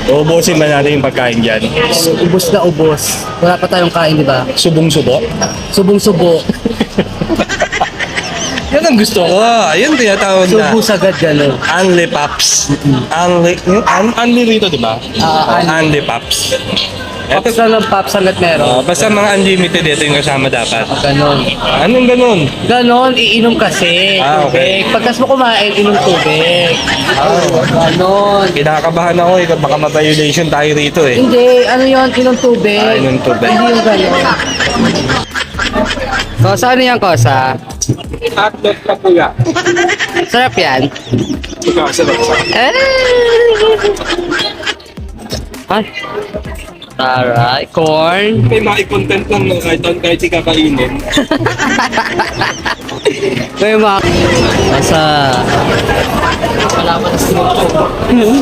Uubusin ba natin yung pagkain dyan? Ubos na ubos. Wala pa tayong kain, di ba? Subong-subo? Subong-subo. Yan ang gusto ko. Yan tinatawag na. Subo sagad gano'n. Unli Pops. Unli rito, di ba? Unli Pops. Pops na ng pops hanggat meron. Basta mga unlimited, ito yung kasama dapat. Ganon. Anong ganun? Ganon, iinom kasi. Okay. Tubig. Pagkas mo kumain, inom tubig. Ganon. Kinakabahan ako eh, baka ma-violation tayo rito eh. Hindi, ano yun, inom tubig. Inom tubig. Hindi yung ganon. Kosa, ano yan, Kosa? Hotdog kapula. Sarap yan. Eh. Ay. Taray, corn. May maki-content lang no, kahit di kakainin. May mga... Kosa. Wala pa na